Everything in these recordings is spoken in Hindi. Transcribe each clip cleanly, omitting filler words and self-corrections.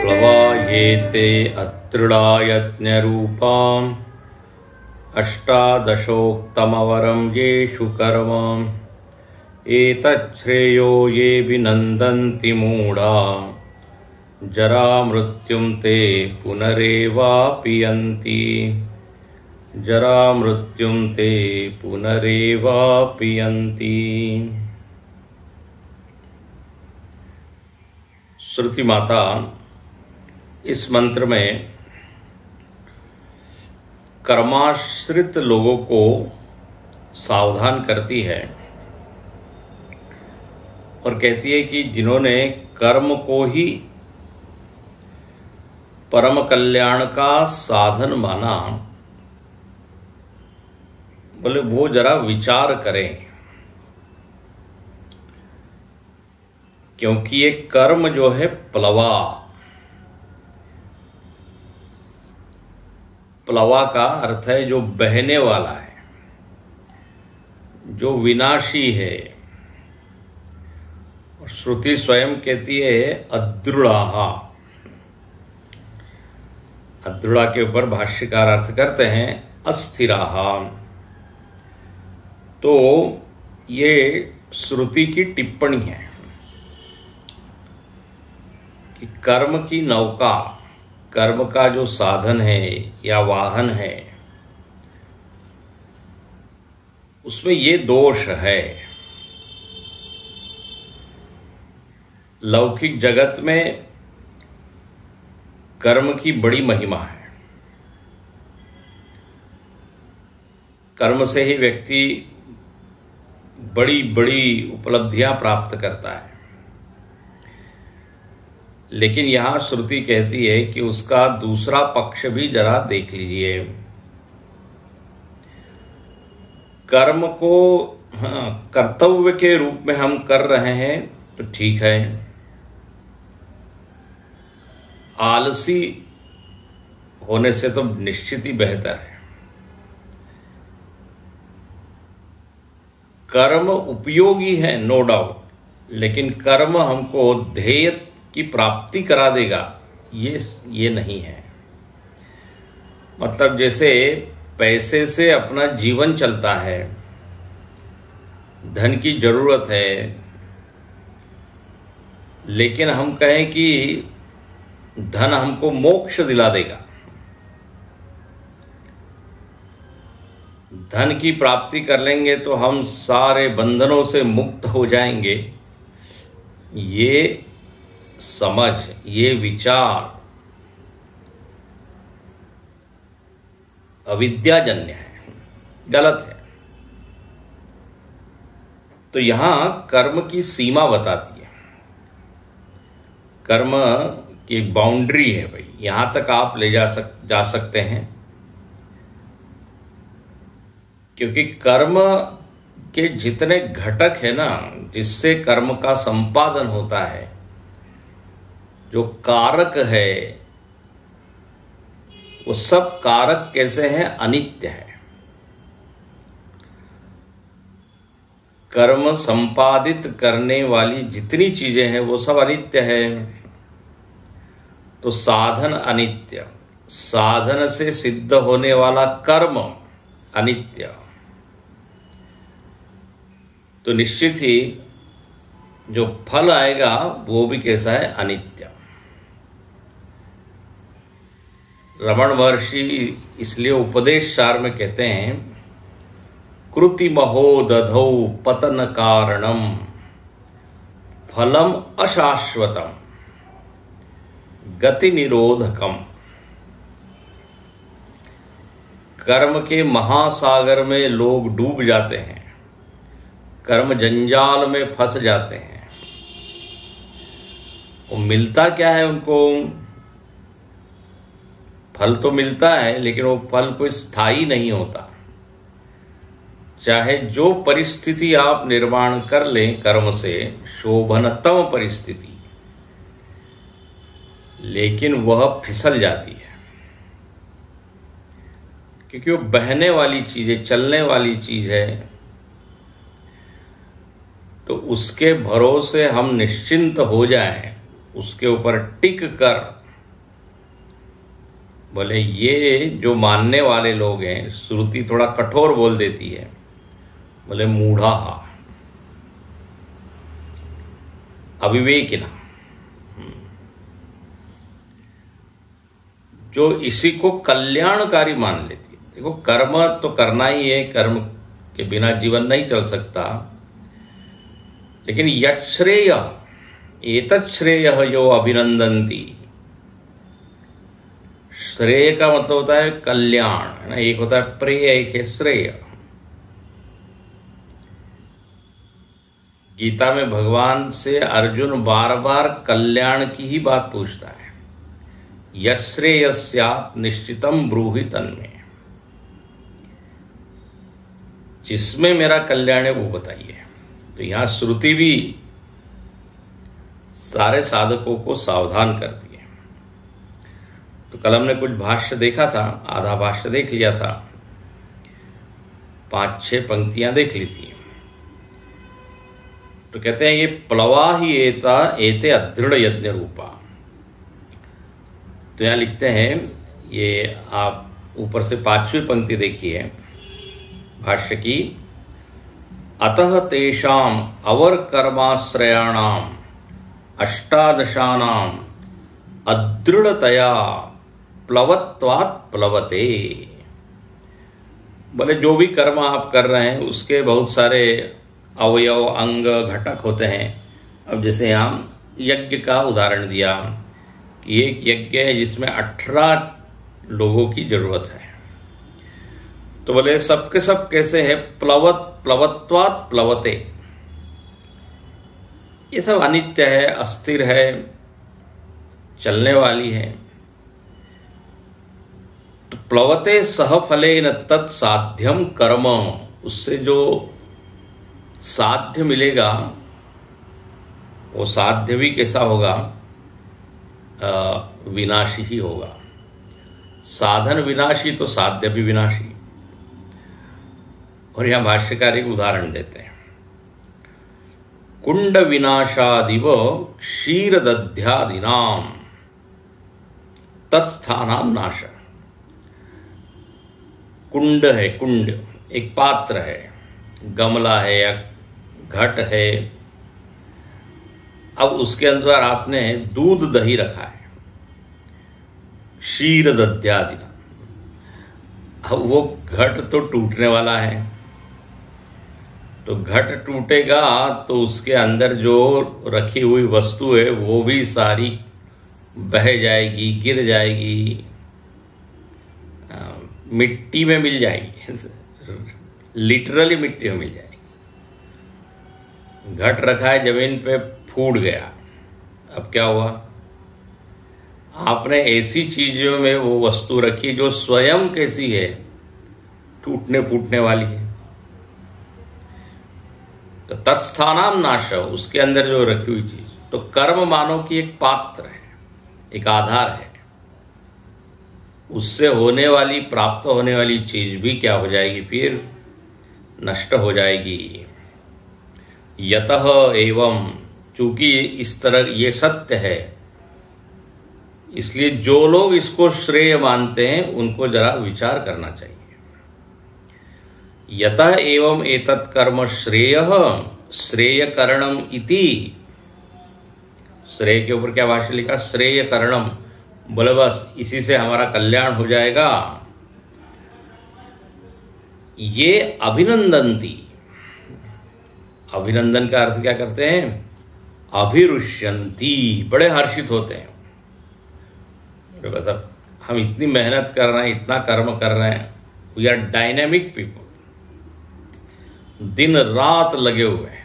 प्लवायेते अत्रिडायज्ञरूपाम् अष्टादशोक्तमवरं येषु कर्म एतच्छ्रेयो ये विनन्दन्ति मूढा जरा मृत्युं ते पुनरेवापियन्ति जरा मृत्युं ते पुनरेवापियन्ति। श्रुति माता इस मंत्र में कर्माश्रित लोगों को सावधान करती है और कहती है कि जिन्होंने कर्म को ही परम कल्याण का साधन माना, बोले वो जरा विचार करें, क्योंकि ये कर्म जो है प्लवा का अर्थ है जो बहने वाला है, जो विनाशी है। और श्रुति स्वयं कहती है अद्रुड़ा। अद्रुड़ा के ऊपर भाष्यकार अर्थ करते हैं अस्थिराः। तो ये श्रुति की टिप्पणी है कि कर्म की नौका, कर्म का जो साधन है या वाहन है, उसमें ये दोष है। लौकिक जगत में कर्म की बड़ी महिमा है। कर्म से ही व्यक्ति बड़ी बड़ी उपलब्धियां प्राप्त करता है। लेकिन यहां श्रुति कहती है कि उसका दूसरा पक्ष भी जरा देख लीजिए। कर्म को कर्तव्य के रूप में हम कर रहे हैं तो ठीक है, आलसी होने से तो निश्चित ही बेहतर है। कर्म उपयोगी है नो डाउट, लेकिन कर्म हमको ध्येय की प्राप्ति करा देगा ये नहीं है। मतलब जैसे पैसे से अपना जीवन चलता है, धन की जरूरत है, लेकिन हम कहें कि धन हमको मोक्ष दिला देगा, धन की प्राप्ति कर लेंगे तो हम सारे बंधनों से मुक्त हो जाएंगे, ये समझ, ये विचार अविद्याजन्य है, गलत है। तो यहां कर्म की सीमा बताती है। कर्म की बाउंड्री है भाई, यहां तक आप ले जा सकते हैं, क्योंकि कर्म के जितने घटक है ना, जिससे कर्म का संपादन होता है, जो कारक है, वो सब कारक कैसे हैं? अनित्य है। कर्म संपादित करने वाली जितनी चीजें हैं वो सब अनित्य है। तो साधन अनित्य, साधन से सिद्ध होने वाला कर्म अनित्य, तो निश्चित ही जो फल आएगा वो भी कैसा है? अनित्य। रमण महर्षि इसलिए उपदेश सार में कहते हैं कृति महो दधौ पतन कारणम फलम अशाश्वतम गति निरोधकम। कर्म के महासागर में लोग डूब जाते हैं, कर्म जंजाल में फंस जाते हैं। वो मिलता क्या है उनको? फल तो मिलता है, लेकिन वो फल कोई स्थायी नहीं होता। चाहे जो परिस्थिति आप निर्माण कर लें कर्म से, शोभनतम परिस्थिति, लेकिन वह फिसल जाती है, क्योंकि वो बहने वाली चीज है, चलने वाली चीज है। तो उसके भरोसे हम निश्चिंत हो जाएं, उसके ऊपर टिक कर बोले ये जो मानने वाले लोग हैं, श्रुति थोड़ा कठोर बोल देती है, बोले मूढ़ा अविवेकिना, जो इसी को कल्याणकारी मान लेती है। देखो कर्म तो करना ही है, कर्म के बिना जीवन नहीं चल सकता, लेकिन यच्छ्रेय एतत् श्रेय यो अभिनंदन्ति, श्रेय का मतलब होता है कल्याण, है ना। एक होता है प्रेय, एक है श्रेय। गीता में भगवान से अर्जुन बार बार कल्याण की ही बात पूछता है। यश्रेयस्यात् निश्चितम ब्रूहि तन्मे, जिसमें मेरा कल्याण है वो बताइए। तो यहां श्रुति भी सारे साधकों को सावधान करती है। तो कल हमने कुछ भाष्य देखा था, आधा भाष्य देख लिया था, 5-6 पंक्तियां देख ली थी। तो कहते हैं ये प्लवा ही एते अदृढ़ यज्ञ रूपा। तो यहां लिखते हैं, ये आप ऊपर से 5वीं पंक्ति देखिए भाष्य की, अतः तेषाम अवर कर्माश्रयाणाम अष्टादशानाम अदृढ़तया प्लवत्वात् प्लवते। बोले जो भी कर्म आप कर रहे हैं उसके बहुत सारे अवयव अंग घटक होते हैं। अब जैसे यहाँ यज्ञ का उदाहरण दिया कि एक यज्ञ है जिसमें 18 लोगों की जरूरत है। तो बोले सबके सब कैसे है, प्लवत्वात् प्लवते। ये सब अनित्य है, अस्थिर है, चलने वाली है। तो प्लवते सह फलेन तत्साध्यम कर्म, उससे जो साध्य मिलेगा वो साध्य भी कैसा होगा, विनाशी ही होगा। साधन विनाशी तो साध्य भी विनाशी। और यहां भाष्यकार एक उदाहरण देते हैं, कुंड विनाशादिव क्षीर दध्यादिनाम तत्स्थानाम नाश। कुंड है, कुंड एक पात्र है, गमला है या घट है। अब उसके अंदर आपने दूध दही रखा है, क्षीर दध्यादिना। अब वो घट तो टूटने वाला है, तो घट टूटेगा तो उसके अंदर जो रखी हुई वस्तु है वो भी सारी बह जाएगी, गिर जाएगी, मिट्टी में मिल जाएगी, लिटरली मिट्टी में मिल जाएगी। घट रखा है जमीन पे, फूट गया, अब क्या हुआ? आपने ऐसी चीजों में वो वस्तु रखी जो स्वयं कैसी है, टूटने फूटने वाली है। तो तत्स्थानाम नाश, उसके अंदर जो रखी हुई चीज। तो कर्म मानो कि एक पात्र है, एक आधार है, उससे होने वाली, प्राप्त होने वाली चीज भी क्या हो जाएगी, फिर नष्ट हो जाएगी। यतः एवं, चूंकि इस तरह ये सत्य है, इसलिए जो लोग इसको श्रेय मानते हैं उनको जरा विचार करना चाहिए। यतः एवं एतत् कर्म श्रेयः श्रेयकरणम इति। श्रेय के ऊपर क्या भाष्य लिखा, श्रेयकरणम। बोले बस इसी से हमारा कल्याण हो जाएगा। ये अभिनंदन्ति, अभिनंदन का अर्थ क्या करते हैं, अभिरुष्यन्ति, बड़े हर्षित होते हैं। बस अब हम इतनी मेहनत कर रहे हैं, इतना कर्म कर रहे हैं, वी आर डायनेमिक पीपल, दिन रात लगे हुए हैं।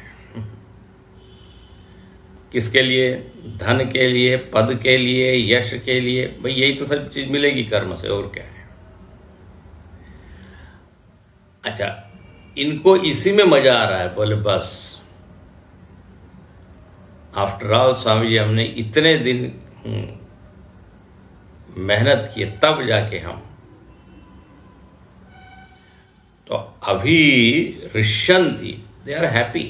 किसके लिए? धन के लिए, पद के लिए, यश के लिए। भाई यही तो सब चीज मिलेगी कर्म से, और क्या है। अच्छा, इनको इसी में मजा आ रहा है। बोले बस आफ्टर ऑल स्वामी जी, हमने इतने दिन मेहनत की तब जाके हम, तो अभी ऋष्यंती, दे आर हैप्पी,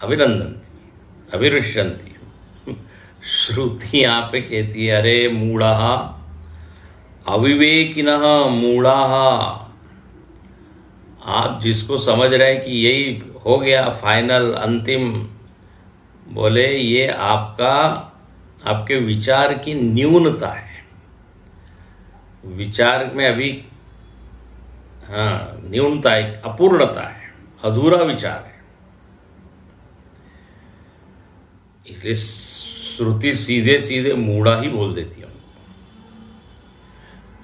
अभिनंदन, अभिरुष्यंती। श्रुति यहाँ पे कहती है, अरे मूढ़ा अविवेकिनः मूढ़ाः, आप जिसको समझ रहे हैं कि यही हो गया फाइनल अंतिम, बोले ये आपके विचार की न्यूनता है। विचार में अभी न्यूनता है, अपूर्णता है, अधूरा विचार है। इसलिए श्रुति सीधे सीधे मूढ़ा ही बोल देती है।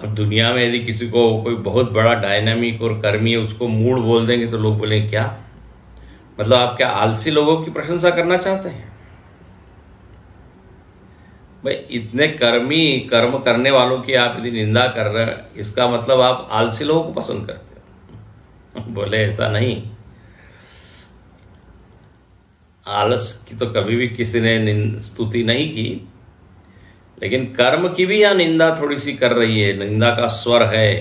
अब दुनिया में यदि किसी को कोई बहुत बड़ा डायनामिक और कर्मी है, उसको मूढ़ बोल देंगे तो लोग बोलेंगे क्या, मतलब आप क्या आलसी लोगों की प्रशंसा करना चाहते हैं? भाई इतने कर्म करने वालों की आप यदि निंदा कर रहे हैं, इसका मतलब आप आलसी लोगों को पसंद करते हो। बोले ऐसा नहीं, आलस की तो कभी भी किसी ने स्तुति नहीं की, लेकिन कर्म की भी यहां निंदा थोड़ी सी कर रही है। निंदा का स्वर है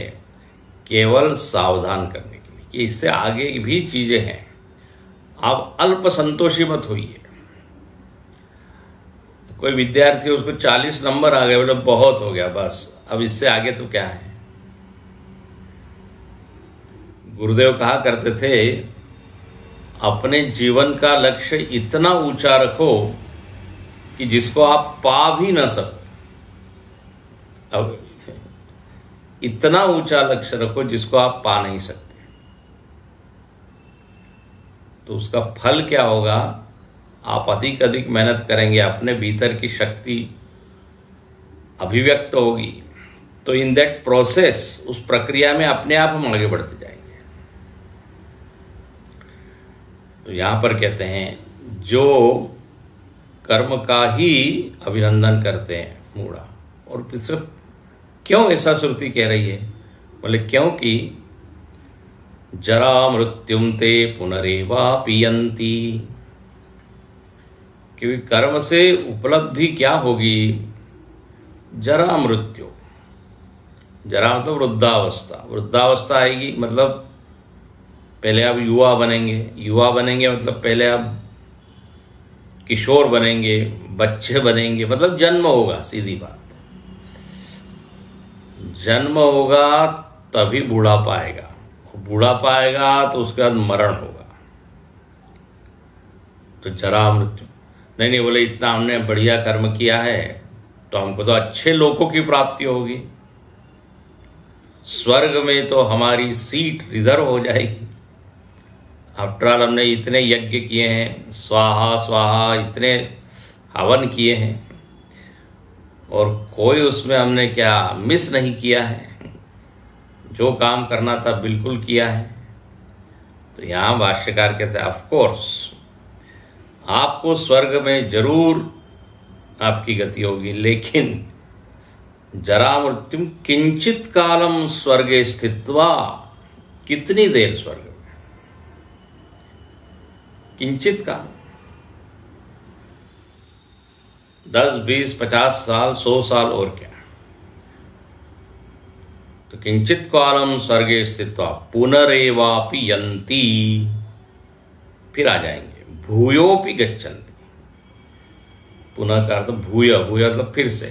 केवल सावधान करने के लिए कि इससे आगे भी चीजें हैं, आप अल्प संतोषी मत होइए। कोई विद्यार्थी उसको 40 नंबर आ गए, बोले बहुत हो गया, बस अब इससे आगे तो क्या है। गुरुदेव कहा करते थे, अपने जीवन का लक्ष्य इतना ऊंचा रखो कि जिसको आप पा भी ना सको। अब इतना ऊंचा लक्ष्य रखो जिसको आप पा नहीं सकते, तो उसका फल क्या होगा? आप अधिक अधिक मेहनत करेंगे, अपने भीतर की शक्ति अभिव्यक्त होगी, तो इन दैट प्रोसेस, उस प्रक्रिया में अपने आप हम आगे बढ़ते जाएंगे। तो यहां पर कहते हैं, जो कर्म का ही अभिनंदन करते हैं मूढ़ा। और फिर क्यों ऐसा श्रुति कह रही है? बोले क्योंकि जरा मृत्युम ते पुनरेवा पियंती, क्योंकि कर्म से उपलब्धि क्या होगी? जरा मृत्यु। जरा मतलब वृद्धावस्था। वृद्धावस्था आएगी मतलब पहले आप युवा बनेंगे, युवा बनेंगे मतलब पहले आप किशोर बनेंगे, बच्चे बनेंगे, मतलब जन्म होगा, सीधी बात। जन्म होगा तभी बूढ़ापा आएगा, बूढ़ापा आएगा तो उसके बाद मरण होगा। तो जरा मृत्यु नहीं बोले इतना हमने बढ़िया कर्म किया है तो हमको तो अच्छे लोगों की प्राप्ति होगी, स्वर्ग में तो हमारी सीट रिजर्व हो जाएगी। आफ्टर ऑल हमने इतने यज्ञ किए हैं, स्वाहा स्वाहा इतने हवन किए हैं, और कोई उसमें हमने क्या मिस नहीं किया है, जो काम करना था बिल्कुल किया है। तो यहां भाष्यकार कहते हैं, ऑफ कोर्स आपको स्वर्ग में जरूर आपकी गति होगी, लेकिन जरा मृत्युम किंचित कालम स्वर्गे स्थित्वा, कितनी देर स्वर्ग में? किंचित काल, 10, 20, 50 साल, 100 साल, और क्या। तो किंचित कालम स्वर्गे स्थित्वा पुनरेवापि यन्ति, फिर आ जाएंगे। भूयोपि गच्छन्ति, पुनः का अर्थ भूय, भूय मतलब फिर से।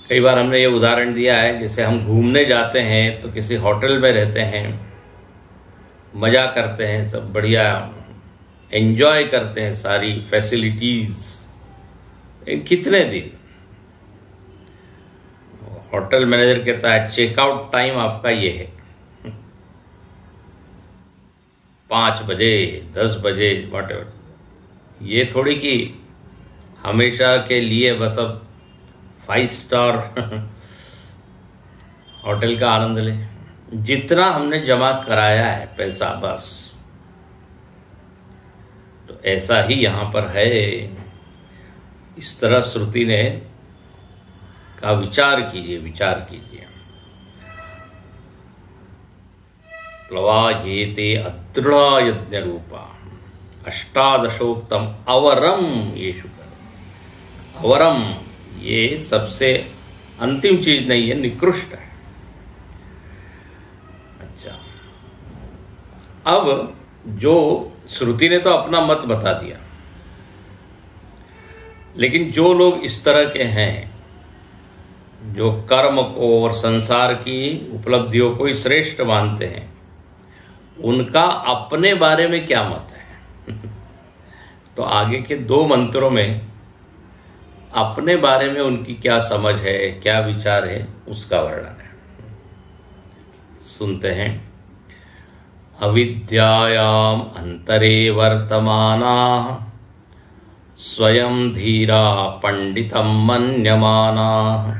कई बार हमने ये उदाहरण दिया है, जैसे हम घूमने जाते हैं तो किसी होटल में रहते हैं, मजा करते हैं, सब बढ़िया एंजॉय करते हैं सारी फैसिलिटीज, कितने दिन? होटल मैनेजर कहता है चेकआउट टाइम आपका ये है, 5 बजे, 10 बजे, व्हाटएवर। ये थोड़ी कि हमेशा के लिए बस अब 5 स्टार होटल का आनंद ले। जितना हमने जमा कराया है पैसा, बस। तो ऐसा ही यहां पर है। इस तरह श्रुति ने का विचार कीजिए, विचार कीजिए। प्लवायेते अदृढ़ा यज्ञ रूपा अष्टादशोक्तम अवरम येषु कर। अवरम ये सबसे अंतिम चीज नहीं है, निकृष्ट है। अच्छा, अब जो श्रुति ने तो अपना मत बता दिया, लेकिन जो लोग इस तरह के हैं, जो कर्म को और संसार की उपलब्धियों को ही श्रेष्ठ मानते हैं, उनका अपने बारे में क्या मत है? तो आगे के 2 मंत्रों में अपने बारे में उनकी क्या समझ है, क्या विचार है, उसका वर्णन है। सुनते हैं। अविद्यायाम अंतरे वर्तमानाः स्वयं धीरा पंडितं मन्यमानाः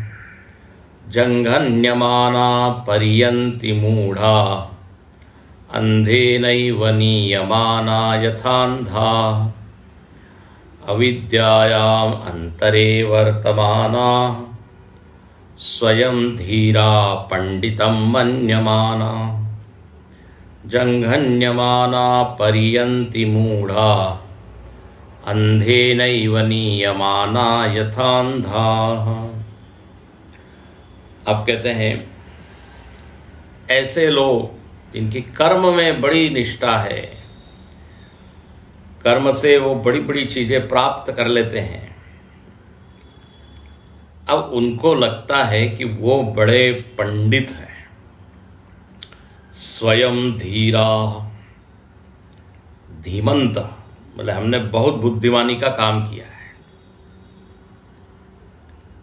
जंघन्यमाना पर्यन्ति मूढ़ा अंधेनैव नीयमाना यथान्धा। अविद्यायाम् अंतरे वर्तमानाः स्वयं धीरा पंडितं मन्यमाना जंघन्यमाना पर्यन्ति मूढ़ा अंधेनैव नीयमाना यथान्धाः। अब कहते हैं ऐसे लोग जिनकी कर्म में बड़ी निष्ठा है, कर्म से वो बड़ी बड़ी चीजें प्राप्त कर लेते हैं, अब उनको लगता है कि वो बड़े पंडित हैं। स्वयं धीरा, धीमंत मतलब हमने बहुत बुद्धिमानी का काम किया है।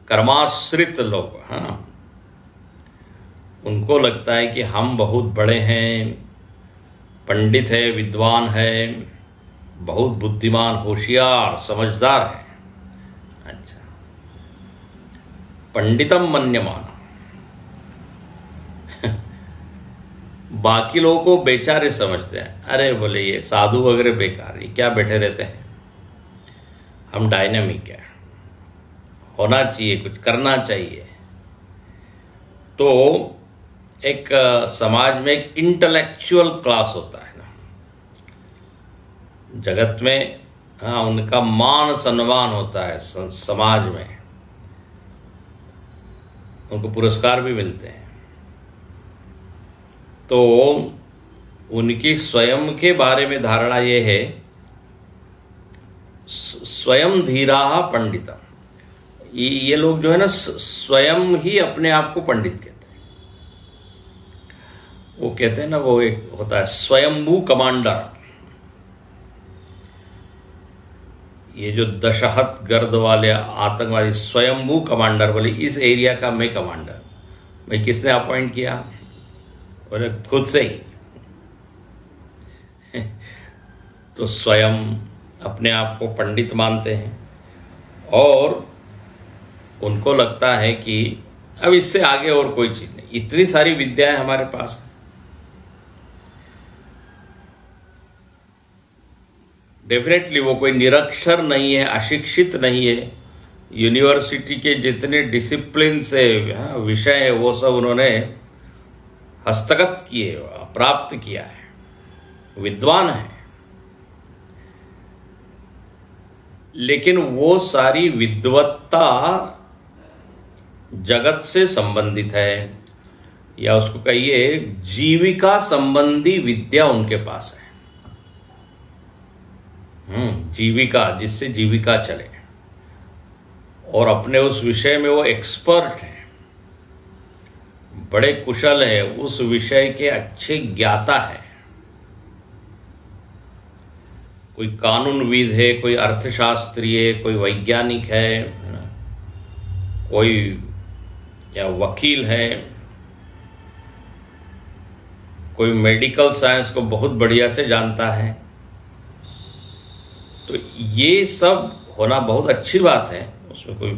कर्माश्रित लोग, हाँ, उनको लगता है कि हम बहुत बड़े हैं, पंडित है, विद्वान है, बहुत बुद्धिमान, होशियार, समझदार है। अच्छा, पंडितम मन्यमाना। बाकी लोगों को बेचारे समझते हैं। अरे बोले ये साधु वगैरह बेकार, ये क्या बैठे रहते हैं, हम डायनामिक है, होना चाहिए, कुछ करना चाहिए। तो एक समाज में एक इंटेलेक्चुअल क्लास होता है ना, जगत में, हाँ, उनका मान सम्मान होता है समाज में, उनको पुरस्कार भी मिलते हैं। तो उनकी स्वयं के बारे में धारणा ये है, स्वयं धीरा पंडिता। ये लोग जो है ना, स्वयं ही अपने आप को पंडित कहते हैं। वो कहते हैं ना, वो एक होता है स्वयंभू कमांडर। ये जो दशहत गर्द वाले आतंकवादी स्वयंभू कमांडर, बोले इस एरिया का मैं कमांडर। मैं किसने अपॉइंट किया? बोले खुद से ही। तो स्वयं अपने आप को पंडित मानते हैं और उनको लगता है कि अब इससे आगे और कोई चीज नहीं, इतनी सारी विद्याएं हमारे पास है। डेफिनेटली वो कोई निरक्षर नहीं है, अशिक्षित नहीं है। यूनिवर्सिटी के जितने डिसिप्लिन से विषय है वो सब उन्होंने हस्तगत किए, प्राप्त किया है, विद्वान है। लेकिन वो सारी विद्वत्ता जगत से संबंधित है, या उसको कहिए जीविका संबंधी विद्या उनके पास है। जीविका, जिससे जीविका चले, और अपने उस विषय में वो एक्सपर्ट है, बड़े कुशल है, उस विषय के अच्छे ज्ञाता है। कोई कानूनविद है, कोई अर्थशास्त्री है, कोई वैज्ञानिक है, कोई या वकील है, कोई मेडिकल साइंस को बहुत बढ़िया से जानता है। तो ये सब होना बहुत अच्छी बात है, उसमें कोई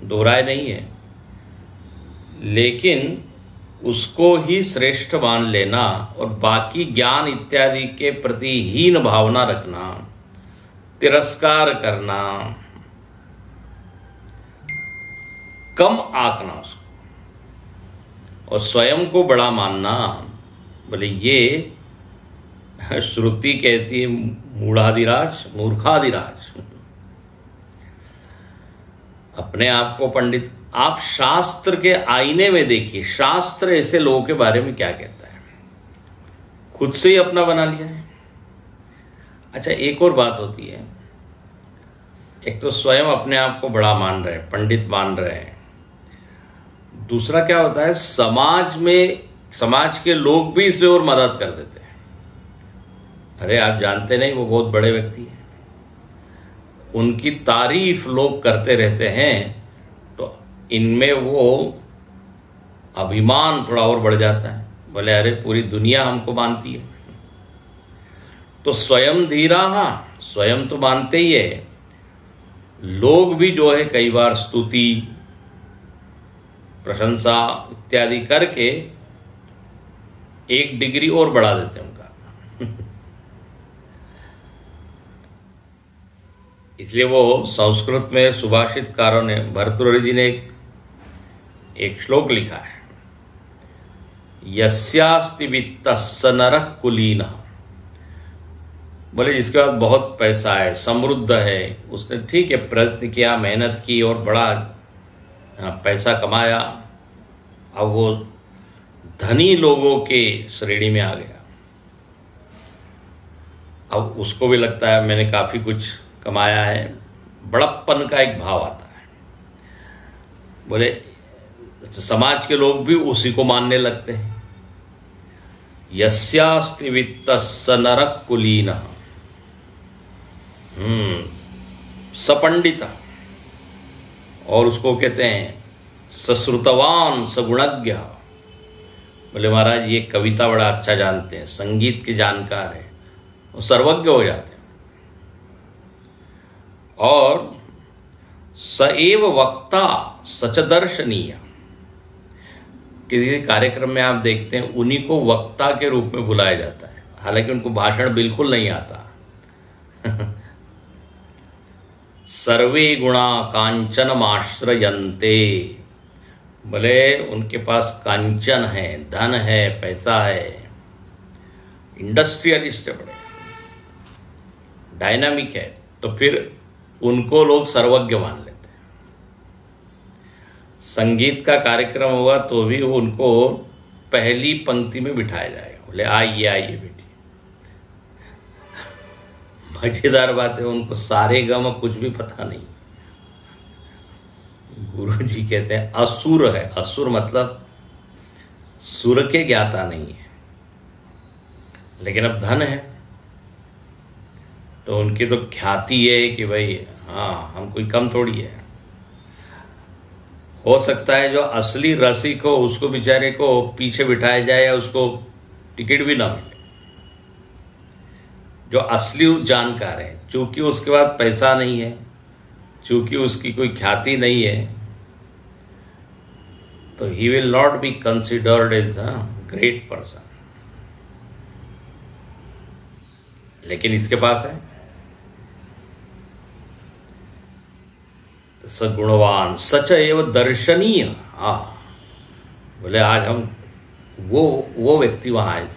दो राय नहीं है। लेकिन उसको ही श्रेष्ठ मान लेना और बाकी ज्ञान इत्यादि के प्रति हीन भावना रखना, तिरस्कार करना, कम आंकना उसको, और स्वयं को बड़ा मानना, बोले ये श्रुति कहती है मूढ़ाधिराज, मूर्खाधिराज। अपने आप को पंडित, आप शास्त्र के आईने में देखिए, शास्त्र ऐसे लोगों के बारे में क्या कहता है, खुद से ही अपना बना लिया है। अच्छा, एक और बात होती है, एक तो स्वयं अपने आप को बड़ा मान रहे हैं, पंडित मान रहे हैं। दूसरा क्या होता है, समाज के लोग भी इसमें और मदद कर देते हैं। अरे आप जानते नहीं, वो बहुत बड़े व्यक्ति हैं, उनकी तारीफ लोग करते रहते हैं, तो इनमें वो अभिमान थोड़ा और बढ़ जाता है। बोले अरे पूरी दुनिया हमको मानती है। तो स्वयं धीरा, हाँ स्वयं तो मानते ही है, लोग भी जो है कई बार स्तुति, प्रशंसा इत्यादि करके एक डिग्री और बढ़ा देते हैं उनका। इसलिए वो संस्कृत में सुभाषितकारों ने, भर्तृहरि जी ने एक श्लोक लिखा है, यस्यास्ति वित्तस्य नरः कुलीनः। बोले जिसके पास बहुत पैसा है, समृद्ध है, उसने ठीक है प्रयत्न किया, मेहनत की और बड़ा पैसा कमाया, अब वो धनी लोगों के श्रेणी में आ गया। अब उसको भी लगता है मैंने काफी कुछ कमाया है, बड़प्पन का एक भाव आता है। बोले समाज के लोग भी उसी को मानने लगते हैं। यस्यास्ति वित्तस्य नरः कुलीनः सपंडित, और उसको कहते हैं सश्रुतवान सगुणज्ञ। बोले महाराज ये कविता बड़ा अच्छा जानते हैं, संगीत के जानकार है, वो सर्वज्ञ हो जाते हैं। और स एव वक्ता सच दर्शनीय। किसी कार्यक्रम में आप देखते हैं उन्हीं को वक्ता के रूप में बुलाया जाता है, हालांकि उनको भाषण बिल्कुल नहीं आता। सर्वे गुणा कांचनमाश्रयन्ते। बोले उनके पास कांचन है, धन है, पैसा है, इंडस्ट्रियलिस्ट है, बड़े डायनामिक है, तो फिर उनको लोग सर्वज्ञ मान लेते हैं। संगीत का कार्यक्रम होगा तो भी उनको पहली पंक्ति में बिठाया जाएगा, बोले आइए आइए बेटी। मजेदार बात है, उनको सारे गम कुछ भी पता नहीं। गुरु जी कहते हैं असुर है, असुर मतलब सुर के ज्ञाता नहीं है, लेकिन अब धन है तो उनकी तो ख्याति है कि भाई हाँ हम कोई कम थोड़ी है। हो सकता है जो असली रसिक हो उसको बेचारे को पीछे बिठाया जाए या उसको टिकट भी ना मिले। जो असली जानकार है, चूंकि उसके पास पैसा नहीं है, चूंकि उसकी कोई ख्याति नहीं है, तो he will not be considered as a great person. लेकिन इसके पास है तो सगुणवान सच एवं दर्शनीय। हाँ बोले आज हम वो व्यक्ति वहां आए थे,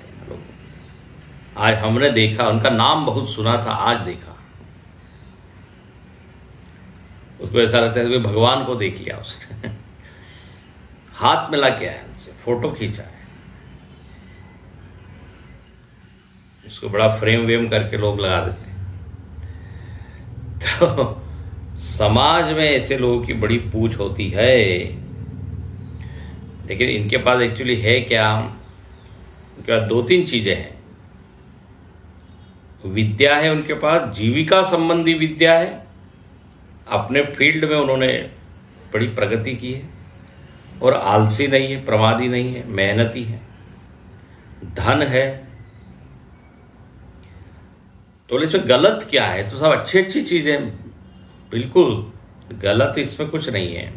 आज हमने देखा, उनका नाम बहुत सुना था, आज देखा। उसको ऐसा लगता है कि भगवान को देख लिया उसने। हाथ मिला के आया, उनसे फोटो खींचा है, उसको बड़ा फ्रेम वेम करके लोग लगा देते हैं। तो समाज में ऐसे लोगों की बड़ी पूछ होती है, लेकिन इनके पास एक्चुअली है क्या? उनके पास दो तीन चीजें हैं। विद्या है उनके पास, जीविका संबंधी विद्या है, अपने फील्ड में उन्होंने बड़ी प्रगति की है, और आलसी नहीं है, प्रमादी नहीं है, मेहनती है, धन है। तो इसमें गलत क्या है? तो सब अच्छी अच्छी चीजें, बिल्कुल गलत इसमें कुछ नहीं है।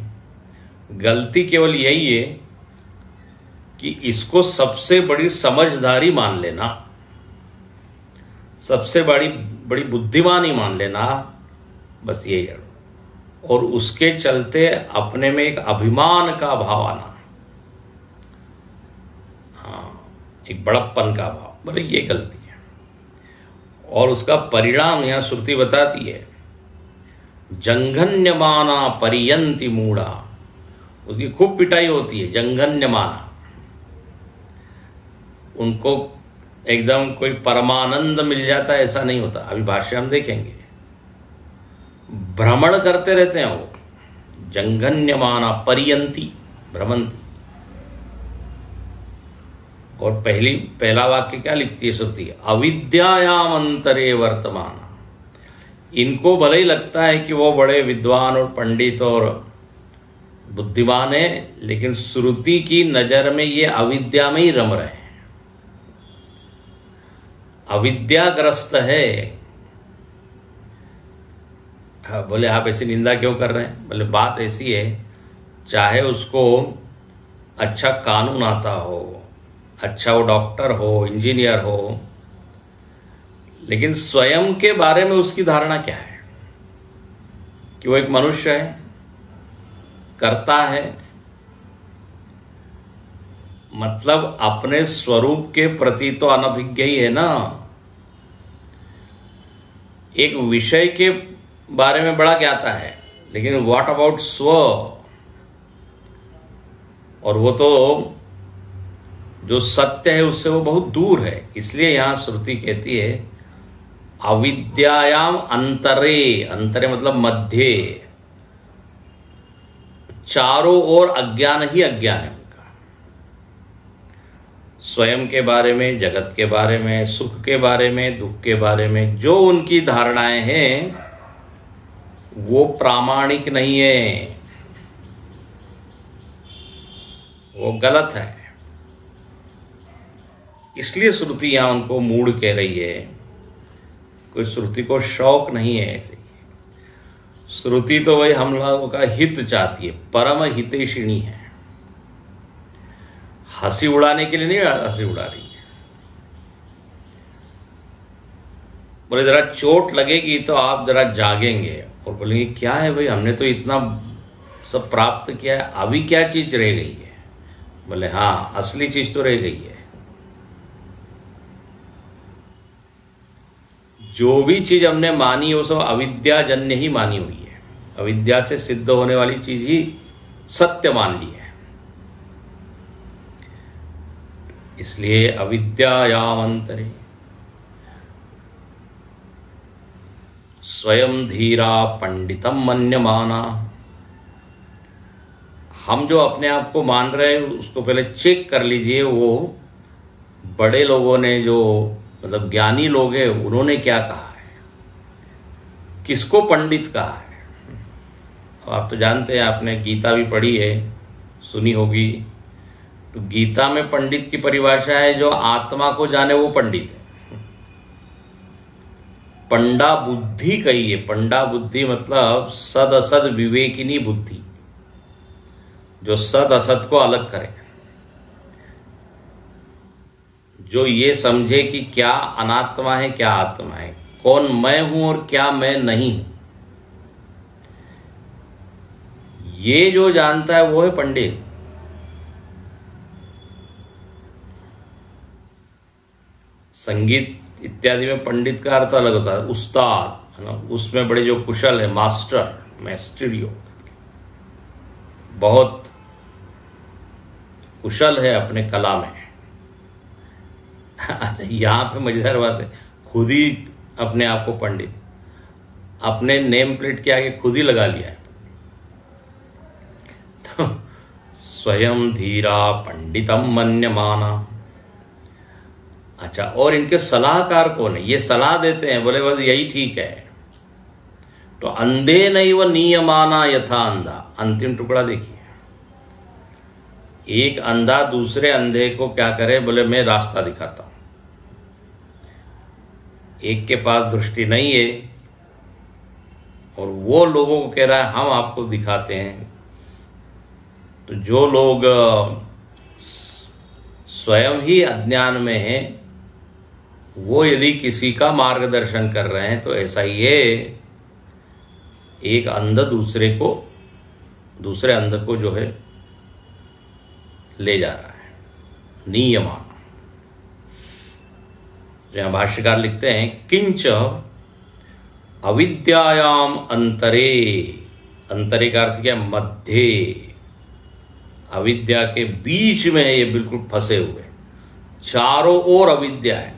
गलती केवल यही है कि इसको सबसे बड़ी समझदारी मान लेना, सबसे बड़ी बुद्धिमानी मान लेना, बस यही है। और उसके चलते अपने में एक अभिमान का भाव आना, हाँ एक बड़प्पन का भाव, बोले ये गलती है। और उसका परिणाम यहां श्रुति बताती है, जंघन्यमाना परियंति मूढ़ा। उसकी खूब पिटाई होती है, जंघन्यमाना। उनको एकदम कोई परमानंद मिल जाता है ऐसा नहीं होता। अभी भाष्य हम देखेंगे। भ्रमण करते रहते हैं वो, जंघन्यमाना परियंती भ्रमंती। और पहला वाक्य क्या लिखती है श्रुति? अविद्यायाम अंतरे वर्तमान। इनको भले ही लगता है कि वो बड़े विद्वान और पंडित और बुद्धिमान है, लेकिन श्रुति की नजर में ये अविद्या में ही रम रहे हैं, अविद्याग्रस्त है। बोले आप ऐसी निंदा क्यों कर रहे हैं? बोले बात ऐसी है, चाहे उसको अच्छा कानून आता हो, अच्छा वो डॉक्टर हो, इंजीनियर हो, लेकिन स्वयं के बारे में उसकी धारणा क्या है? कि वो एक मनुष्य है, करता है, मतलब अपने स्वरूप के प्रति तो अनभिज्ञ ही है ना। एक विषय के बारे में बड़ा ज्ञाता है, लेकिन व्हाट अबाउट स्व? और वो तो जो सत्य है उससे वो बहुत दूर है। इसलिए यहां श्रुति कहती है अविद्यायाम अंतरे, अंतरे मतलब मध्य, चारों ओर अज्ञान ही अज्ञान है उनका, स्वयं के बारे में, जगत के बारे में, सुख के बारे में, दुख के बारे में जो उनकी धारणाएं हैं वो प्रामाणिक नहीं है, वो गलत है। इसलिए श्रुति यहां उनको मूढ़ कह रही है। कोई श्रुति को शौक नहीं है ऐसे। श्रुति तो वही हम लोगों का हित चाहती है, परम हितैषिणी है, हंसी उड़ाने के लिए नहीं हंसी उड़ा रही है। बोले जरा चोट लगेगी तो आप जरा जागेंगे और बोलेंगे क्या है भाई, हमने तो इतना सब प्राप्त किया है, अभी क्या चीज रह गई है? बोले हाँ, असली चीज तो रह गई है। जो भी चीज हमने मानी वो सब अविद्याजन्य ही मानी हुई है, अविद्या से सिद्ध होने वाली चीज ही सत्य मान ली है। इसलिए अविद्यायाम अंतरे स्वयं धीरा पंडितम मन्यमाना। हम जो अपने आप को मान रहे हैं उसको पहले चेक कर लीजिए, वो बड़े लोगों ने, जो मतलब ज्ञानी लोग हैं, उन्होंने क्या कहा है, किसको पंडित कहा है। आप तो जानते हैं, आपने गीता भी पढ़ी है, सुनी होगी। तो गीता में पंडित की परिभाषा है जो आत्मा को जाने वो पंडित है। पंडा बुद्धि कही है। पंडा बुद्धि मतलब सद असद विवेकिनी बुद्धि, जो सद असत को अलग करे, जो ये समझे कि क्या अनात्मा है, क्या आत्मा है, कौन मैं हूं और क्या मैं नहीं हूं। ये जो जानता है वो है पंडित। संगीत इत्यादि में पंडित का अर्थ अलग होता है, उस्ताद है ना, उसमें बड़े जो कुशल है, मास्टर, मैस्टरियो, बहुत कुशल है अपने कला में। यहां पे मजेदार बात है, खुद ही अपने आप को पंडित, अपने नेम प्लेट के आगे खुद ही लगा लिया है। तो स्वयं धीरा पंडितम मन्यमाना। अच्छा, और इनके सलाहकार कौन है? ये सलाह देते हैं, बोले बस यही ठीक है। तो अंधे नहीं वो नियमाना यथा अंधा। अंतिम टुकड़ा देखिए, एक अंधा दूसरे अंधे को क्या करे, बोले मैं रास्ता दिखाता हूं। एक के पास दृष्टि नहीं है और वो लोगों को कह रहा है हम आपको दिखाते हैं। तो जो लोग स्वयं ही अज्ञान में हैं, वो यदि किसी का मार्गदर्शन कर रहे हैं तो ऐसा ही है, एक अंध दूसरे अंध को जो है ले जा रहा है। नियमान। यहां भाष्यकार लिखते हैं किंच अविद्यायाम अंतरे। अंतरे का अर्थ क्या? मध्य, अविद्या के बीच में है ये, बिल्कुल फंसे हुए, चारों ओर अविद्या है।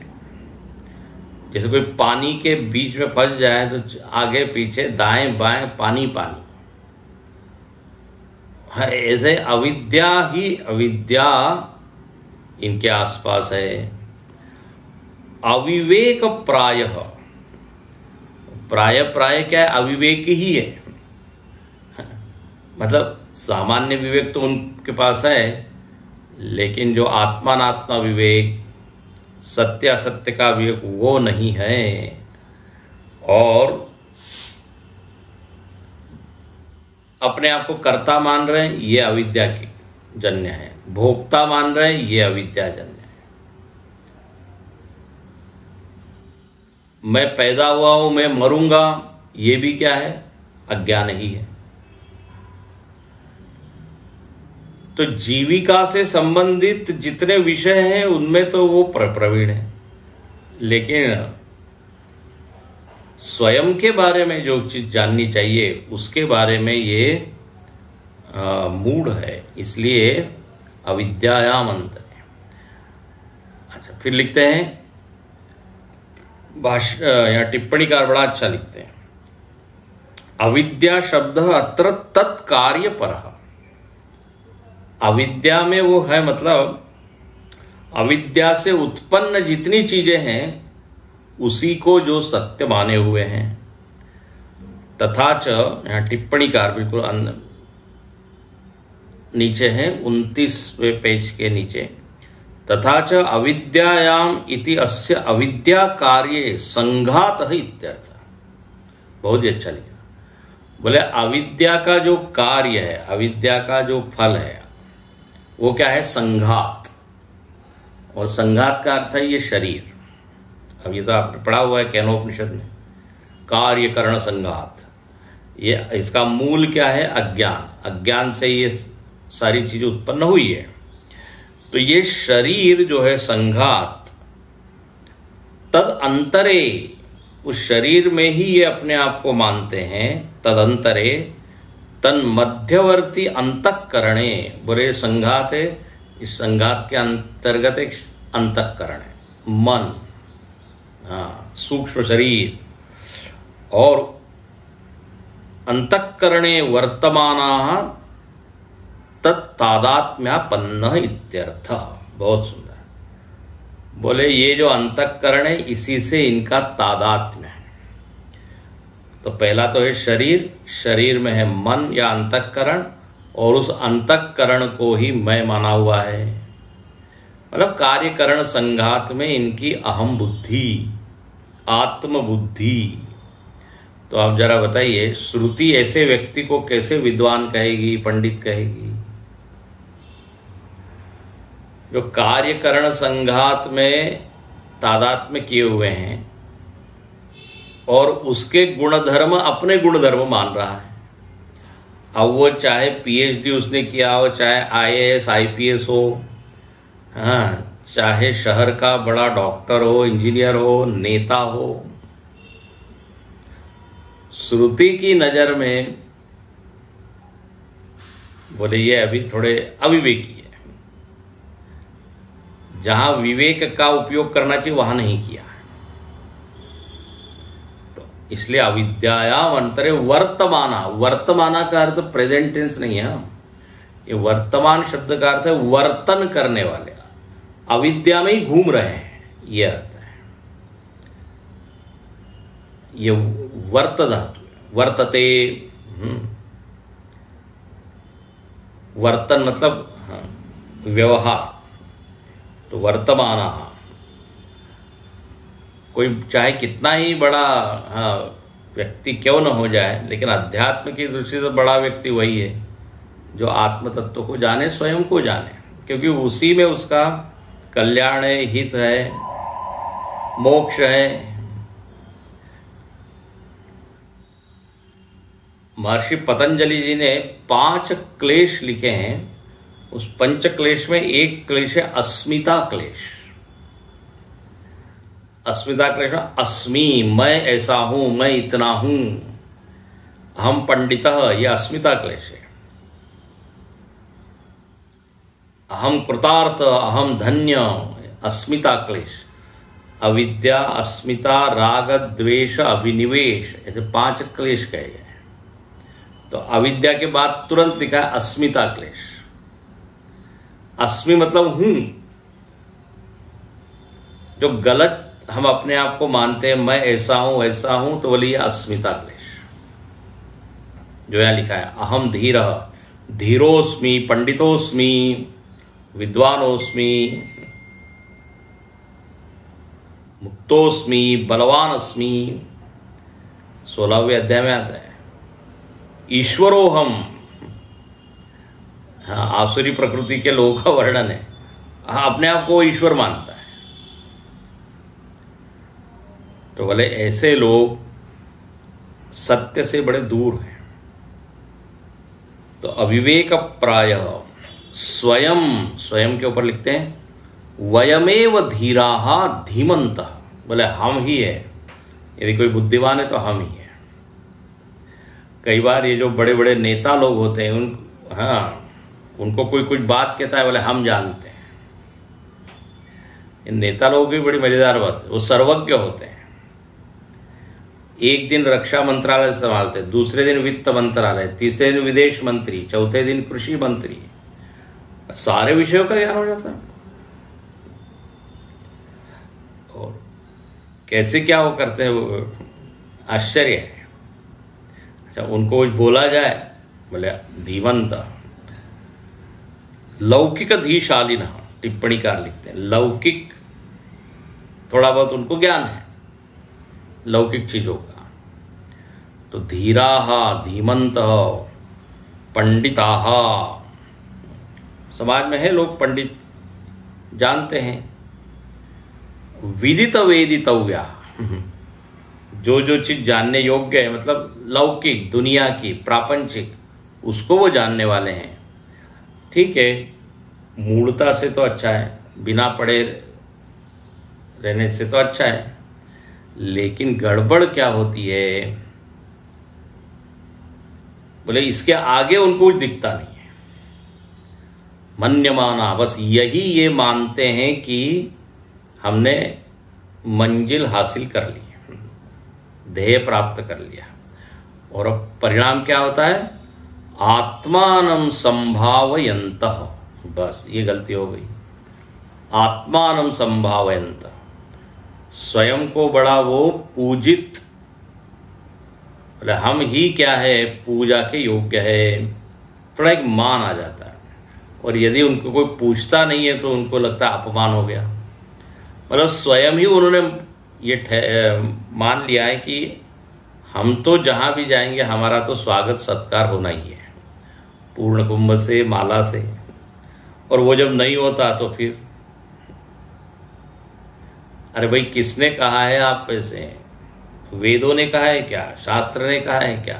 जैसे कोई पानी के बीच में फंस जाए तो आगे पीछे दाएं बाएं पानी पानी, ऐसे अविद्या ही अविद्या इनके आसपास है। अविवेक प्रायः, प्राय प्राय क्या है, अविवेक ही है। मतलब सामान्य विवेक तो उनके पास है, लेकिन जो आत्मानात्मा विवेक, सत्य असत्य का विवेक, वो नहीं है। और अपने आप को कर्ता मान रहे हैं, ये अविद्या की जन्य है। भोक्ता मान रहे हैं, ये अविद्या जन्य है। मैं पैदा हुआ हूं, मैं मरूंगा, ये भी क्या है, अज्ञान ही है। तो जीविका से संबंधित जितने विषय हैं उनमें तो वो प्रवीण है, लेकिन स्वयं के बारे में जो चीज जाननी चाहिए उसके बारे में ये मूढ़ है, इसलिए अविद्यायाम अंतर है। अच्छा, फिर लिखते हैं या टिप्पणीकार बड़ा अच्छा लिखते हैं, अविद्या शब्द अत्र तत्कार्य परः। अविद्या में वो है, मतलब अविद्या से उत्पन्न जितनी चीजें हैं उसी को जो सत्य माने हुए हैं। तथा च, यहां टिप्पणीकार बिल्कुल नीचे है 29वें पेज के नीचे, तथा च अविद्यायाम इति अस्य अविद्या कार्ये संघातः इत्यर्थ। बहुत ही अच्छा लिखा। बोले अविद्या का जो कार्य है, अविद्या का जो फल है, वो क्या है, संघात। और संघात का अर्थ है ये शरीर। अब ये तो आपने पढ़ा हुआ है केनोपनिषद में, कार्य करण संघात। ये इसका मूल क्या है, अज्ञान। अज्ञान से ये सारी चीजें उत्पन्न हुई है। तो ये शरीर जो है संघात, तद अंतरे, उस शरीर में ही ये अपने आप को मानते हैं। तद अंतरे तन मध्यवर्ती अंतःकरणे, बोले संघात है, इस संघात के अंतर्गत एक अंतःकरण है, मन, सूक्ष्म शरीर। और अंतःकरणे वर्तमानाः तत्तादात्म्यापन्नः इत्यर्थ। बहुत सुंदर। बोले ये जो अंतःकरण है, इसी से इनका तादात्म्य है। तो पहला तो है शरीर, शरीर में है मन या अंतःकरण, और उस अंतःकरण को ही मैं माना हुआ है। मतलब कार्यकरण संघात में इनकी अहम बुद्धि, आत्म बुद्धि। तो आप जरा बताइए, श्रुति ऐसे व्यक्ति को कैसे विद्वान कहेगी, पंडित कहेगी? जो कार्यकरण संघात में तादात्म्य किए हुए हैं और उसके गुणधर्म अपने गुणधर्म मान रहा है। अब वो चाहे पीएचडी उसने किया हो, चाहे आईएएस आईपीएस हो, चाहे शहर का बड़ा डॉक्टर हो, इंजीनियर हो, नेता हो, श्रुति की नजर में बोले ये अभी थोड़े अविवेकी है। जहां विवेक का उपयोग करना चाहिए वहां नहीं किया। तो इसलिए अविद्यायाम अंतरे वर्तमाना, वर्तमाना का अर्थ प्रेजेंट टेंस नहीं है। ये वर्तमान शब्द का अर्थ है वर्तन करने वाले, अविद्या में ही घूम रहे हैं, ये अर्थ है। ये वर्त धातु, वर्तते, वर्तन मतलब व्यवहार। तो वर्तमाना, कोई चाहे कितना ही बड़ा व्यक्ति क्यों न हो जाए, लेकिन अध्यात्म की दृष्टि से बड़ा व्यक्ति वही है जो आत्म तत्व को जाने, स्वयं को जाने, क्योंकि उसी में उसका कल्याण है, हित है, मोक्ष है। महर्षि पतंजलि जी ने 5 क्लेश लिखे हैं। उस 5 क्लेश में एक क्लेश है अस्मिता क्लेश। अस्मिता क्लेश में अस्मि, मैं ऐसा हूं, मैं इतना हूं, हम पंडितः, यह अस्मिता क्लेश है। अहम कृतार्थ, अहम धन्य, अस्मिता क्लेश। अविद्या, अस्मिता, राग, द्वेष, अभिनिवेश, ऐसे 5 क्लेश कहे गए। तो अविद्या के बाद तुरंत लिखा है अस्मिता क्लेश। अस्मि मतलब हूं, जो गलत हम अपने आप को मानते हैं, मैं ऐसा हूं वैसा हूं, तो बोलिए अस्मिता क्लेश। जो यहां लिखा है अहम धीरः, धीरोस्मि, पंडितोस्मि, विद्वानोस्मि, मुक्तोस्मि, बलवानस्मि, 16वें अध्याय में आता है। ईश्वरोहम, हाँ, आसुरी प्रकृति के लोगों का वर्णन है। हाँ, अपने आप को ईश्वर मानता है। तो बोले ऐसे लोग सत्य से बड़े दूर हैं। तो अविवेक प्रायः स्वयं, स्वयं के ऊपर लिखते हैं वयमेव धीराः धीमन्तः, बोले हम ही है। यदि कोई बुद्धिमान है तो हम ही है। कई बार ये जो बड़े बड़े नेता लोग होते हैं, उनको कोई कुछ बात कहता है, बोले हम जानते हैं। इन नेता लोगों की बड़ी मजेदार बात है, वो सर्वज्ञ होते हैं। एक दिन रक्षा मंत्रालय संभालते, दूसरे दिन वित्त मंत्रालय, तीसरे दिन विदेश मंत्री, चौथे दिन कृषि मंत्री, सारे विषयों का ज्ञान हो जाता है। और कैसे क्या वो करते हैं, वो आश्चर्य है। अच्छा, उनको कुछ बोला जाए, बोले धीमंत। लौकिक धीशालिन, टिप्पणीकार लिखते हैं लौकिक, थोड़ा बहुत उनको ज्ञान है लौकिक चीजों का। तो धीराः धीमन्तः पंडिताः, समाज में है लोग पंडित, जानते हैं। विदित वेदितव्या, जो जो चीज जानने योग्य है, मतलब लौकिक, दुनिया की, प्रापंचिक, उसको वो जानने वाले हैं। ठीक है, मूढ़ता से तो अच्छा है, बिना पढ़े रहने से तो अच्छा है। लेकिन गड़बड़ क्या होती है, बोले इसके आगे उनको कुछ दिखता नहीं है। मन्यमाना, बस यही ये मानते हैं कि हमने मंजिल हासिल कर ली, ध्येय प्राप्त कर लिया। और अब परिणाम क्या होता है, आत्मानं संभावयन्तः, बस ये गलती हो गई। आत्मानं संभावयन्तः, स्वयं को बड़ा वो पूजित, बोले हम ही क्या है, पूजा के योग्य है, थोड़ा एक मान आ जाता है। और यदि उनको कोई पूछता नहीं है तो उनको लगता है अपमान हो गया। मतलब स्वयं ही उन्होंने ये मान लिया है कि हम तो जहां भी जाएंगे हमारा तो स्वागत सत्कार होना ही है, पूर्ण कुंभ से, माला से। और वो जब नहीं होता तो फिर अरे भाई किसने कहा है आप ऐसे, वेदों ने कहा है क्या, शास्त्र ने कहा है क्या।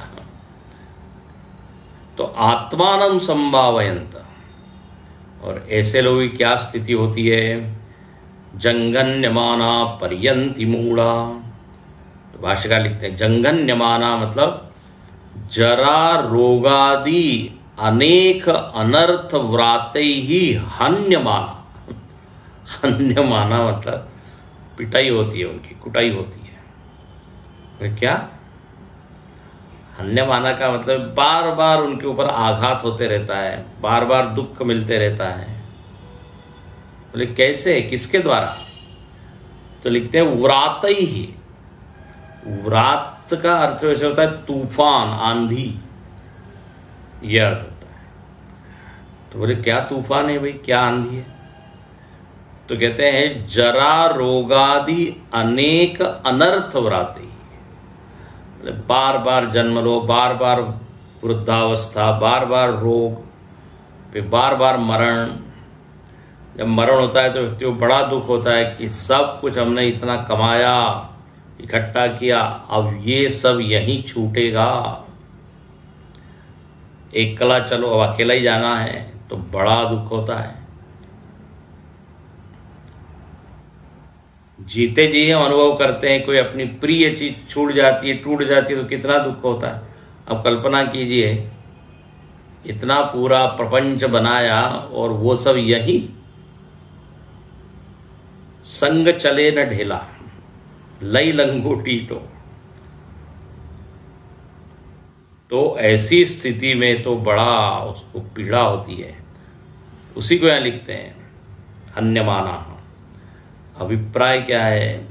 तो आत्मानं संभावयन्त, और ऐसे लोगों की क्या स्थिति होती है, जंगन्यमाना पर्यंति मूढ़ा। तो भाष्यकार लिखते हैं जंगन्यमाना मतलब जरा रोगादि अनेक अनर्थ व्राते ही हन्यमाना। हन्यमाना मतलब पिटाई होती है उनकी, कुटाई होती है। क्या हन्यमाना का मतलब बार बार उनके ऊपर आघात होते रहता है, बार बार दुख मिलते रहता है। बोले कैसे, किसके द्वारा, तो लिखते हैं व्रात ही। व्रात का अर्थ वैसे होता है तूफान, आंधी, यह अर्थ होता है। तो बोले क्या तूफान है भाई, क्या आंधी है, तो कहते हैं जरा रोगादि अनेक अनर्थ व्राते, बार बार जन्म लो, बार बार वृद्धावस्था, बार बार रोग, फिर बार बार मरण। जब मरण होता है तो व्यक्ति को बड़ा दुख होता है कि सब कुछ हमने इतना कमाया, इकट्ठा किया, अब ये सब यहीं छूटेगा। एक कला चलो अब अकेला ही जाना है, तो बड़ा दुख होता है। जीते जी हम अनुभव करते हैं, कोई अपनी प्रिय चीज छूट जाती है, टूट जाती है, तो कितना दुख होता है। अब कल्पना कीजिए, इतना पूरा प्रपंच बनाया और वो सब यही संग चले न ढेला, लई लंगोटी तो ऐसी स्थिति में तो बड़ा उसको पीड़ा होती है। उसी को यहाँ लिखते हैं हन्यमाना। अभिप्राय क्या है,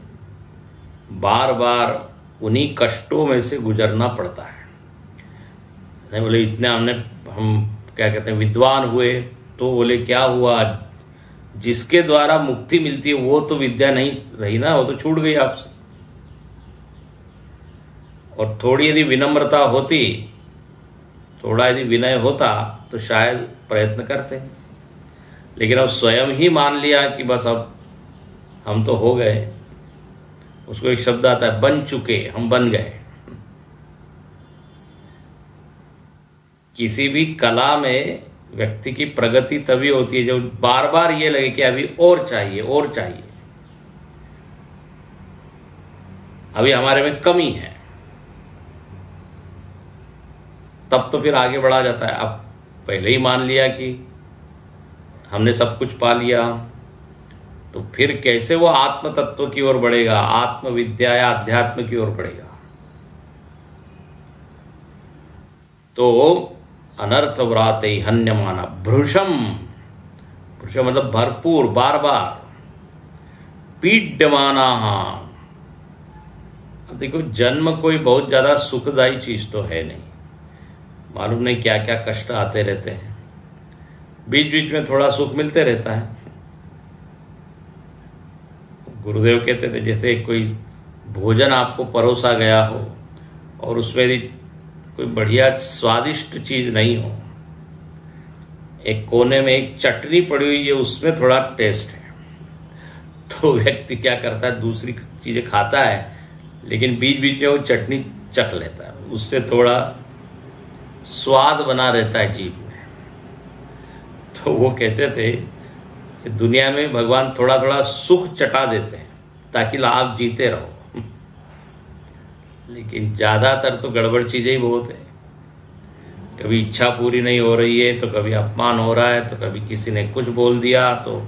बार बार उन्हीं कष्टों में से गुजरना पड़ता है। नहीं बोले इतने हम क्या कहते हैं विद्वान हुए, तो बोले क्या हुआ, जिसके द्वारा मुक्ति मिलती है वो तो विद्या नहीं रही ना, वो तो छूट गई आपसे। और थोड़ी यदि विनम्रता होती, थोड़ा यदि विनय होता तो शायद प्रयत्न करते, लेकिन अब स्वयं ही मान लिया कि बस अब हम तो हो गए। उसको एक शब्द आता है बन चुके, हम बन गए। किसी भी कला में व्यक्ति की प्रगति तभी होती है जब बार बार ये लगे कि अभी और चाहिए और चाहिए, अभी हमारे में कमी है, तब तो फिर आगे बढ़ा जाता है। अब पहले ही मान लिया कि हमने सब कुछ पा लिया, तो फिर कैसे वो आत्म तत्व की ओर बढ़ेगा, आत्मविद्या या अध्यात्म की ओर बढ़ेगा। तो अनर्थ व्राते हन्यमाना भृशम, भृशम मतलब भरपूर, बार बार, पीड्यमाना। अब देखो जन्म कोई बहुत ज्यादा सुखदायी चीज तो है नहीं, मालूम नहीं क्या क्या कष्ट आते रहते हैं, बीच बीच में थोड़ा सुख मिलते रहता है। गुरुदेव कहते थे जैसे कोई भोजन आपको परोसा गया हो और उसमें यदि कोई बढ़िया स्वादिष्ट चीज नहीं हो, एक कोने में एक चटनी पड़ी हुई है उसमें थोड़ा टेस्ट है, तो व्यक्ति क्या करता है दूसरी चीजें खाता है, लेकिन बीच बीच में वो चटनी चख लेता है, उससे थोड़ा स्वाद बना रहता है जीभ में। तो वो कहते थे कि दुनिया में भगवान थोड़ा थोड़ा सुख चटा देते हैं ताकि आप जीते रहो, लेकिन ज्यादातर तो गड़बड़ चीजें ही बहुत है। कभी इच्छा पूरी नहीं हो रही है, तो कभी अपमान हो रहा है, तो कभी किसी ने कुछ बोल दिया, तो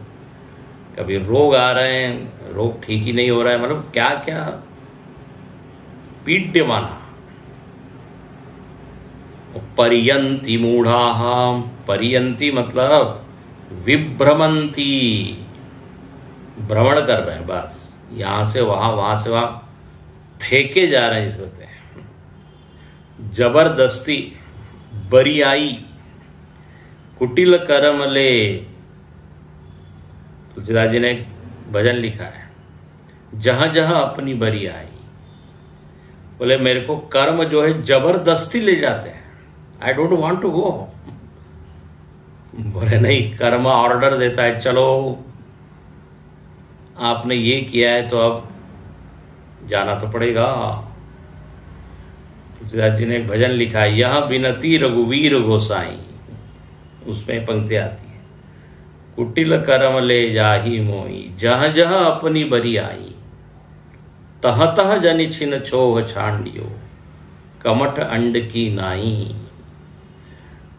कभी रोग आ रहे हैं, रोग ठीक ही नहीं हो रहा है, मतलब क्या क्या पीड्यमाना। परियंती मूढ़ाः, परियंती मतलब विभ्रमंती, भ्रमण कर रहे हैं, बस यहां से वहां से वहां फेंके जा रहे हैं, इस होते हैं। जबरदस्ती, बरियाई, कुटिल कर्म ले। तुलसीदास जी ने एक भजन लिखा है, जहां जहां अपनी बरियाई। बोले मेरे को कर्म जो है जबरदस्ती ले जाते हैं, I don't want to go. बोले नहीं, कर्म ऑर्डर देता है, चलो आपने ये किया है तो अब जाना तो पड़ेगा। तुलसीदास जी ने एक भजन लिखा है, यह विनती रघुवीर गोसाई, उसमें पंक्ति आती है, कुटिल कर्म ले जाही मोई, जह जह अपनी बरी आई, तह तह जनि छिन छोह छांडियो, कमठ अंड की नाई।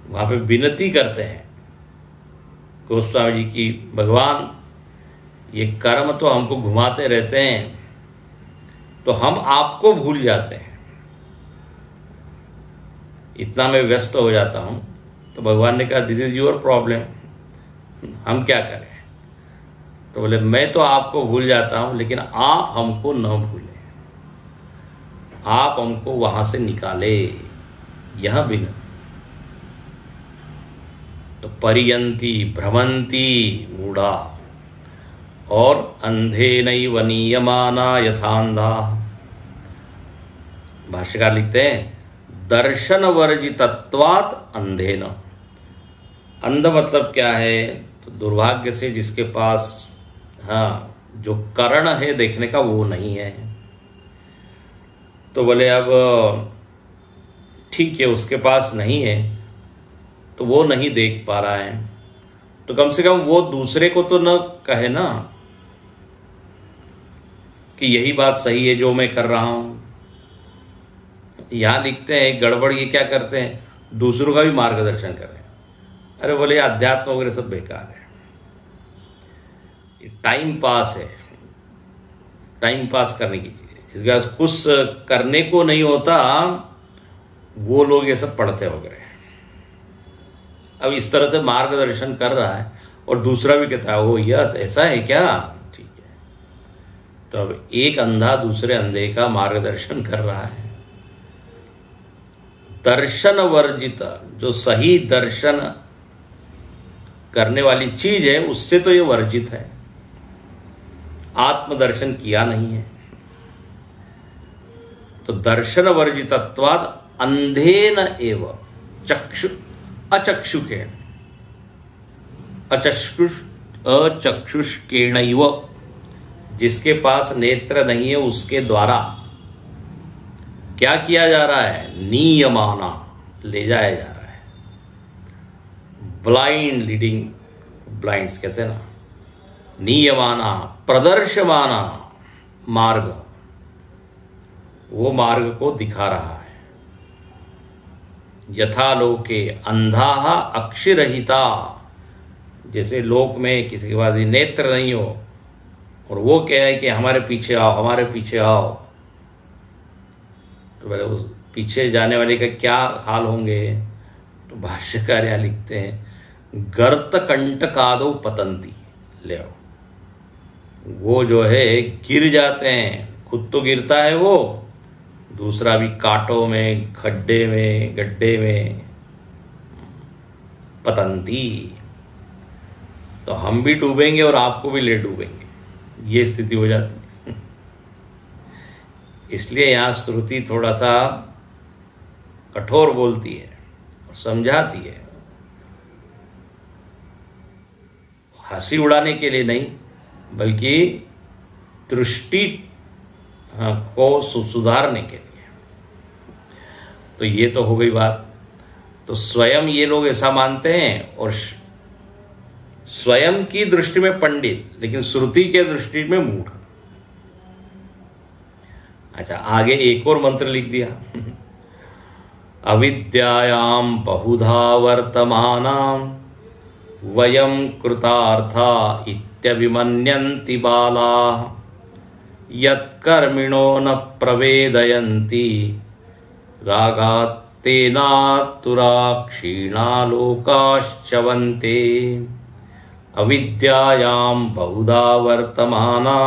वहां पे विनती करते हैं गोस्वामी जी की, भगवान ये कर्म तो हमको घुमाते रहते हैं, तो हम आपको भूल जाते हैं, इतना मैं व्यस्त हो जाता हूं। तो भगवान ने कहा दिस इज योर प्रॉब्लम, हम क्या करें। तो बोले मैं तो आपको भूल जाता हूं, लेकिन आप हमको न भूलें, आप हमको वहां से निकाले, यह विनती। तो परियंती भ्रमंती मूढ़ा, और अंधे नैव नीयमाना यथांधा। भाष्यकार लिखते हैं दर्शन वर्जितत्वात् अंधेन। अंध मतलब क्या है, तो दुर्भाग्य से जिसके पास जो करण है देखने का वो नहीं है। तो बोले अब ठीक है, उसके पास नहीं है तो वो नहीं देख पा रहा है, तो कम से कम वो दूसरे को तो न कहे ना कि यही बात सही है जो मैं कर रहा हूं। यहां लिखते हैं गड़बड़ ये क्या करते हैं, दूसरों का भी मार्गदर्शन कर रहे हैं। अरे बोले अध्यात्म वगैरह सब बेकार है, टाइम पास है, टाइम पास करने की चीज है। जिसके पास कुछ करने को नहीं होता वो लोग ये सब पढ़ते वगैरह। अब इस तरह से मार्गदर्शन कर रहा है और दूसरा भी कहता है वो यस ऐसा है क्या, ठीक है। तो अब एक अंधा दूसरे अंधे का मार्गदर्शन कर रहा है। दर्शन वर्जित, जो सही दर्शन करने वाली चीज है उससे तो ये वर्जित है, आत्मदर्शन किया नहीं है। तो दर्शन वर्जितत्वाद अंधेन एव अचक्षुषकेण अचक्षुष्केणैव, जिसके पास नेत्र नहीं है उसके द्वारा क्या किया जा रहा है, नियमाना, ले जाया जा रहा है। ब्लाइंड लीडिंग ब्लाइंड्स कहते हैं ना, नियमाना प्रदर्शमाना मार्ग, वो मार्ग को दिखा रहा है। यथा लोके अंधा अक्षिरहिता, जैसे लोक में किसी के पास नेत्र नहीं हो और वो कह रहे कि हमारे पीछे आओ हमारे पीछे आओ, तो बोले उस पीछे जाने वाले का क्या हाल होंगे। तो भाष्यकार यहाँ लिखते हैं गर्त कंटकादो पतंती, ले आओ, वो जो है गिर जाते हैं, खुद तो गिरता है वो, दूसरा भी कांटों में, खड्डे में, गड्ढे में, पतंती। तो हम भी डूबेंगे और आपको भी ले डूबेंगे, ये स्थिति हो जाती है। इसलिए यहां श्रुति थोड़ा सा कठोर बोलती है और समझाती है, हंसी उड़ाने के लिए नहीं बल्कि दृष्टि को सुधारने के लिए। तो ये तो हो गई बात। तो स्वयं ये लोग ऐसा मानते हैं और स्वयं की दृष्टि में पंडित, लेकिन श्रुति के दृष्टि में मूढ़। अच्छा, आगे एक और मंत्र लिख दिया अविद्यायाम बहुधा वर्तमानाम वयम कृतार्था इत्यभिमन्यन्ति बालाः यत्कर्मिणो न प्रवेदयन्ति रागात्तेनातुरा क्षीणा लोकाश्चवन्ते। अविद्यायां बहुधा वर्तमाना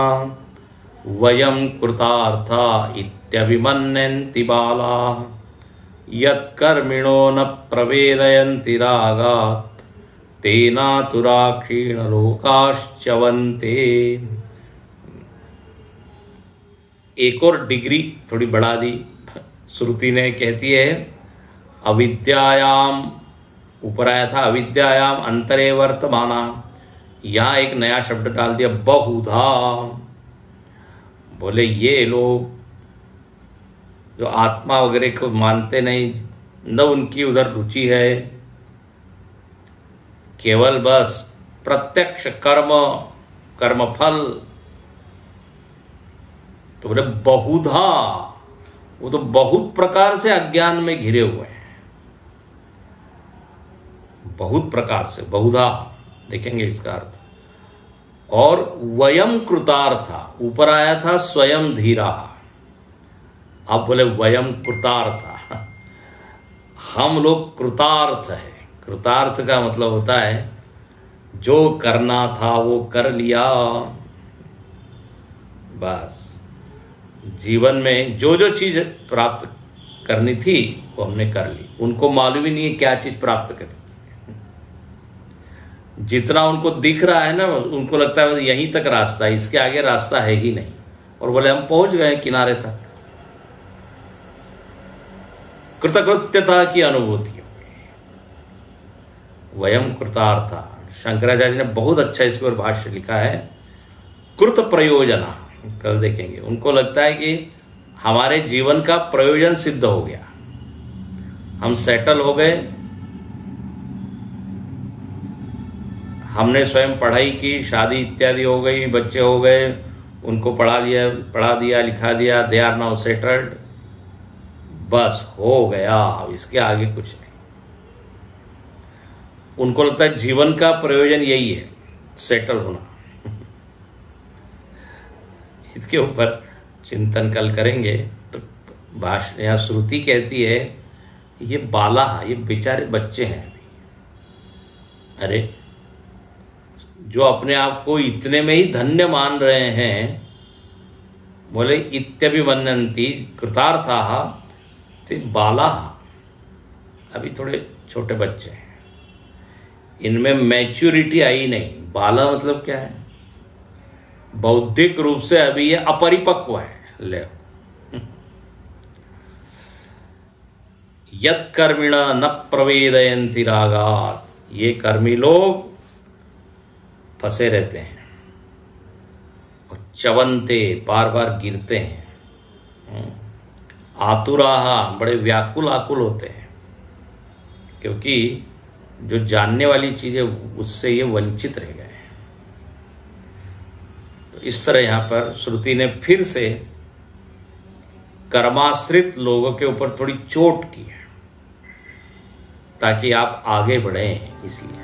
वयं कृतार्था इत्यभिमन्यन्ति बालाः यत्कर्मिणो न प्रवेदयन्ति रागात् तेनातुरा क्षीण लोकाश्चवन्ते। एक और डिग्री थोड़ी बढ़ा दी श्रुति ने, कहती है अविद्यायाम, ऊपर आया था अविद्यायाम अंतरे वर्तमाना, यहां एक नया शब्द डाल दिया बहुधा। बोले ये लोग जो आत्मा वगैरह को मानते नहीं, न उनकी उधर रुचि है, केवल बस प्रत्यक्ष कर्म कर्मफल। तो बोले बहुधा, वो तो बहुत प्रकार से अज्ञान में घिरे हुए हैं, बहुत प्रकार से, बहुधा देखेंगे इसका अर्थ। और वयम कृतार्था, ऊपर आया था स्वयं धीरा, अब बोले वयम कृतार्था, हम लोग कृतार्थ है। कृतार्थ का मतलब होता है जो करना था वो कर लिया, बस जीवन में जो जो चीज प्राप्त करनी थी वो हमने कर ली। उनको मालूम ही नहीं है क्या चीज प्राप्त करनी, जितना उनको दिख रहा है ना उनको लगता है यहीं तक रास्ता है, इसके आगे रास्ता है ही नहीं, और बोले हम पहुंच गए किनारे तक। कृतकृत्यता की अनुभूति, वयम कृतार्था। शंकराचार्य ने बहुत अच्छा इस पर भाष्य लिखा है। कृत प्रयोजना, कल देखेंगे। उनको लगता है कि हमारे जीवन का प्रयोजन सिद्ध हो गया, हम सेटल हो गए, हमने स्वयं पढ़ाई की, शादी इत्यादि हो गई, बच्चे हो गए, उनको पढ़ा दिया लिखा दिया, दे आर नाउ सेटल्ड, बस हो गया, अब इसके आगे कुछ नहीं। उनको लगता है जीवन का प्रयोजन यही है, सेटल होना। इसके ऊपर चिंतन कल करेंगे। तो भाषा यहाँ श्रुति कहती है ये बाला, ये बेचारे बच्चे हैं अभी। अरे जो अपने आप को इतने में ही धन्य मान रहे हैं, बोले इत्यभिमन्यन्ति कृतार्थाः ते बालाः, अभी थोड़े छोटे बच्चे हैं, इनमें मैच्योरिटी आई नहीं। बाला मतलब क्या है? बौद्धिक रूप से अभी ये अपरिपक्व है। ले यत् कर्मिण न प्रवेदयन्ति रागात्, ये कर्मी लोग फंसे रहते हैं और चवन्ते, बार बार गिरते हैं। आतुराहा, बड़े व्याकुल आकुल होते हैं, क्योंकि जो जानने वाली चीजें उससे ये वंचित रह गए। तो इस तरह यहां पर श्रुति ने फिर से कर्माश्रित लोगों के ऊपर थोड़ी चोट की है ताकि आप आगे बढ़ें, इसलिए